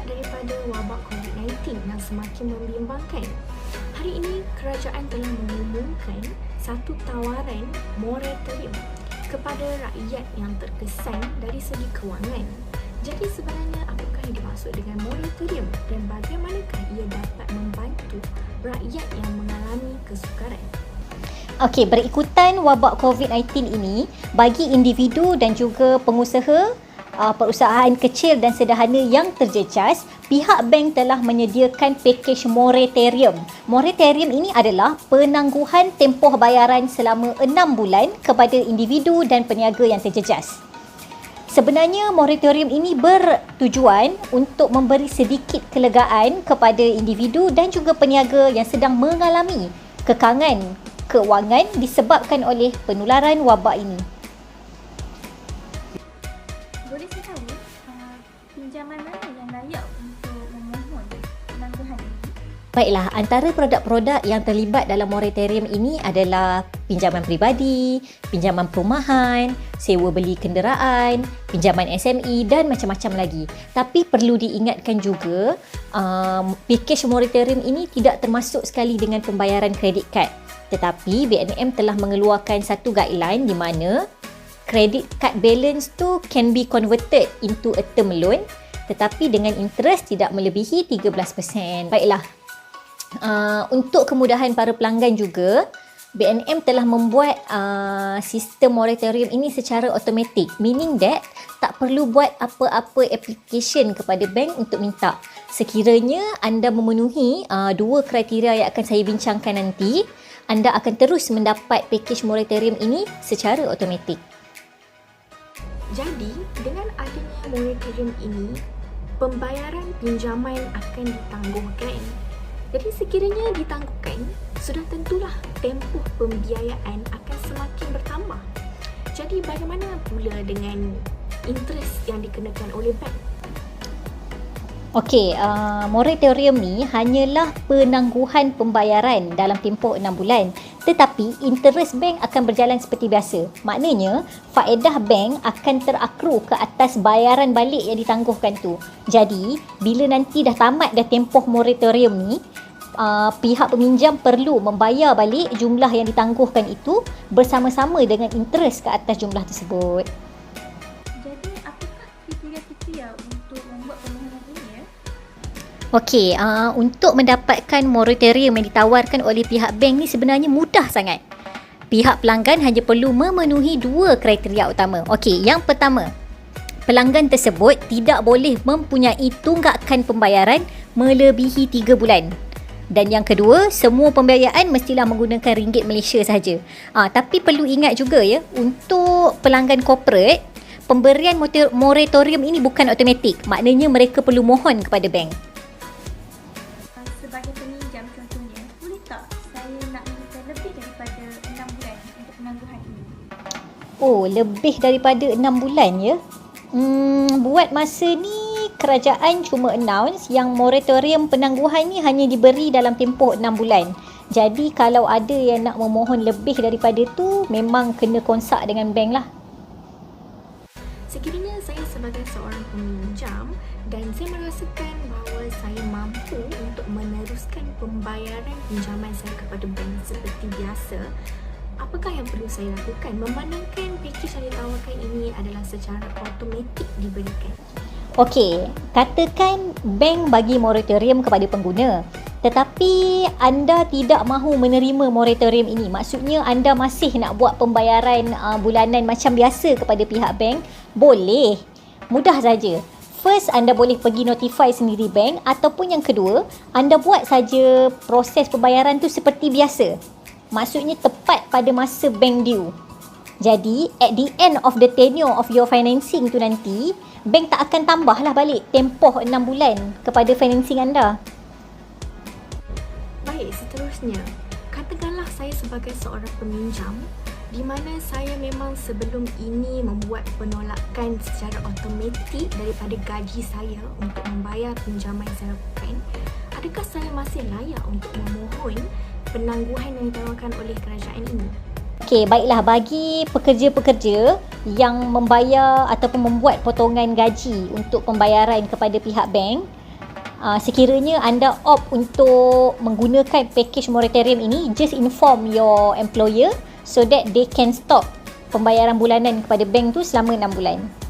akibat daripada wabak COVID-19 yang semakin membimbangkan. Hari ini, kerajaan telah mengumumkan satu tawaran moratorium kepada rakyat yang terkesan dari segi kewangan. Jadi sebenarnya apakah yang dimaksud dengan moratorium dan bagaimanakah ia dapat membantu rakyat yang mengalami kesukaran? Okey, berikutan wabak COVID-19 ini, bagi individu dan juga pengusaha, perusahaan kecil dan sederhana yang terjejas, pihak bank telah menyediakan pakej moratorium. Moratorium ini adalah penangguhan tempoh bayaran selama 6 bulan kepada individu dan peniaga yang terjejas. Sebenarnya moratorium ini bertujuan untuk memberi sedikit kelegaan kepada individu dan juga peniaga yang sedang mengalami kekangan kewangan disebabkan oleh penularan wabak ini. Boleh saya tahu pinjaman mana yang layak untuk memohon penangguhan ini? Baiklah, antara produk-produk yang terlibat dalam moratorium ini adalah pinjaman peribadi, pinjaman perumahan, sewa beli kenderaan, pinjaman SME dan macam-macam lagi. Tapi perlu diingatkan juga, pakej moratorium ini tidak termasuk sekali dengan pembayaran kredit kad. Tetapi BNM telah mengeluarkan satu guideline di mana credit card balance tu can be converted into a term loan tetapi dengan interest tidak melebihi 13%. Baiklah, untuk kemudahan para pelanggan juga, BNM telah membuat sistem moratorium ini secara automatik, meaning that tak perlu buat apa-apa application kepada bank untuk minta. Sekiranya anda memenuhi dua kriteria yang akan saya bincangkan nanti, anda akan terus mendapat pakej moratorium ini secara automatik. Jadi, dengan adanya moratorium ini, pembayaran pinjaman akan ditangguhkan. Jadi sekiranya ditangguhkan, sudah tentulah tempoh pembiayaan akan semakin bertambah. Jadi bagaimana pula dengan interest yang dikenakan oleh bank? Okey, moratorium ni hanyalah penangguhan pembayaran dalam tempoh 6 bulan. Tetapi interest bank akan berjalan seperti biasa. Maknanya, faedah bank akan terakru ke atas bayaran balik yang ditangguhkan tu. Jadi, bila nanti dah tamat dah tempoh moratorium ni, pihak peminjam perlu membayar balik jumlah yang ditangguhkan itu bersama-sama dengan interest ke atas jumlah tersebut. Jadi apakah kriteria-kriteria untuk membuat permohonan ini ya? Okey, untuk mendapatkan moratorium yang ditawarkan oleh pihak bank ni sebenarnya mudah sangat. Pihak pelanggan hanya perlu memenuhi dua kriteria utama. Okey, yang pertama, pelanggan tersebut tidak boleh mempunyai tunggakan pembayaran melebihi 3 bulan. Dan yang kedua, semua pembiayaan mestilah menggunakan ringgit Malaysia sahaja. Tapi perlu ingat juga ya, untuk pelanggan corporate, pemberian moratorium ini bukan automatik. Maknanya mereka perlu mohon kepada bank. Sebagai peminjam contohnya, boleh tak saya nak minta lebih daripada 6 bulan untuk penangguhan ini? Oh, lebih daripada 6 bulan ya? Buat masa ni kerajaan cuma announce yang moratorium penangguhan ni hanya diberi dalam tempoh 6 bulan. Jadi kalau ada yang nak memohon lebih daripada tu, memang kena konsak dengan bank lah. Sekiranya saya sebagai seorang peminjam dan saya merasakan bahawa saya mampu untuk meneruskan pembayaran pinjaman saya kepada bank seperti biasa, apakah yang perlu saya lakukan memandangkan pakej yang ditawarkan ini adalah secara automatik diberikan? Okey, katakan bank bagi moratorium kepada pengguna, tetapi anda tidak mahu menerima moratorium ini. Maksudnya anda masih nak buat pembayaran bulanan macam biasa kepada pihak bank, boleh. Mudah saja. First, anda boleh pergi notify sendiri bank, ataupun yang kedua, anda buat saja proses pembayaran tu seperti biasa. Maksudnya tepat pada masa bank due. Jadi, at the end of the tenure of your financing tu nanti, bank tak akan tambahlah balik tempoh 6 bulan kepada financing anda. Baik, seterusnya, katakanlah saya sebagai seorang peminjam di mana saya memang sebelum ini membuat penolakan secara automatik daripada gaji saya untuk membayar pinjaman yang saya lakukan. Adakah saya masih layak untuk memohon penangguhan yang ditawarkan oleh kerajaan ini? Okey, baiklah, bagi pekerja-pekerja yang membayar ataupun membuat potongan gaji untuk pembayaran kepada pihak bank, sekiranya anda opt untuk menggunakan package moratorium ini, just inform your employer so that they can stop pembayaran bulanan kepada bank tu selama 6 bulan.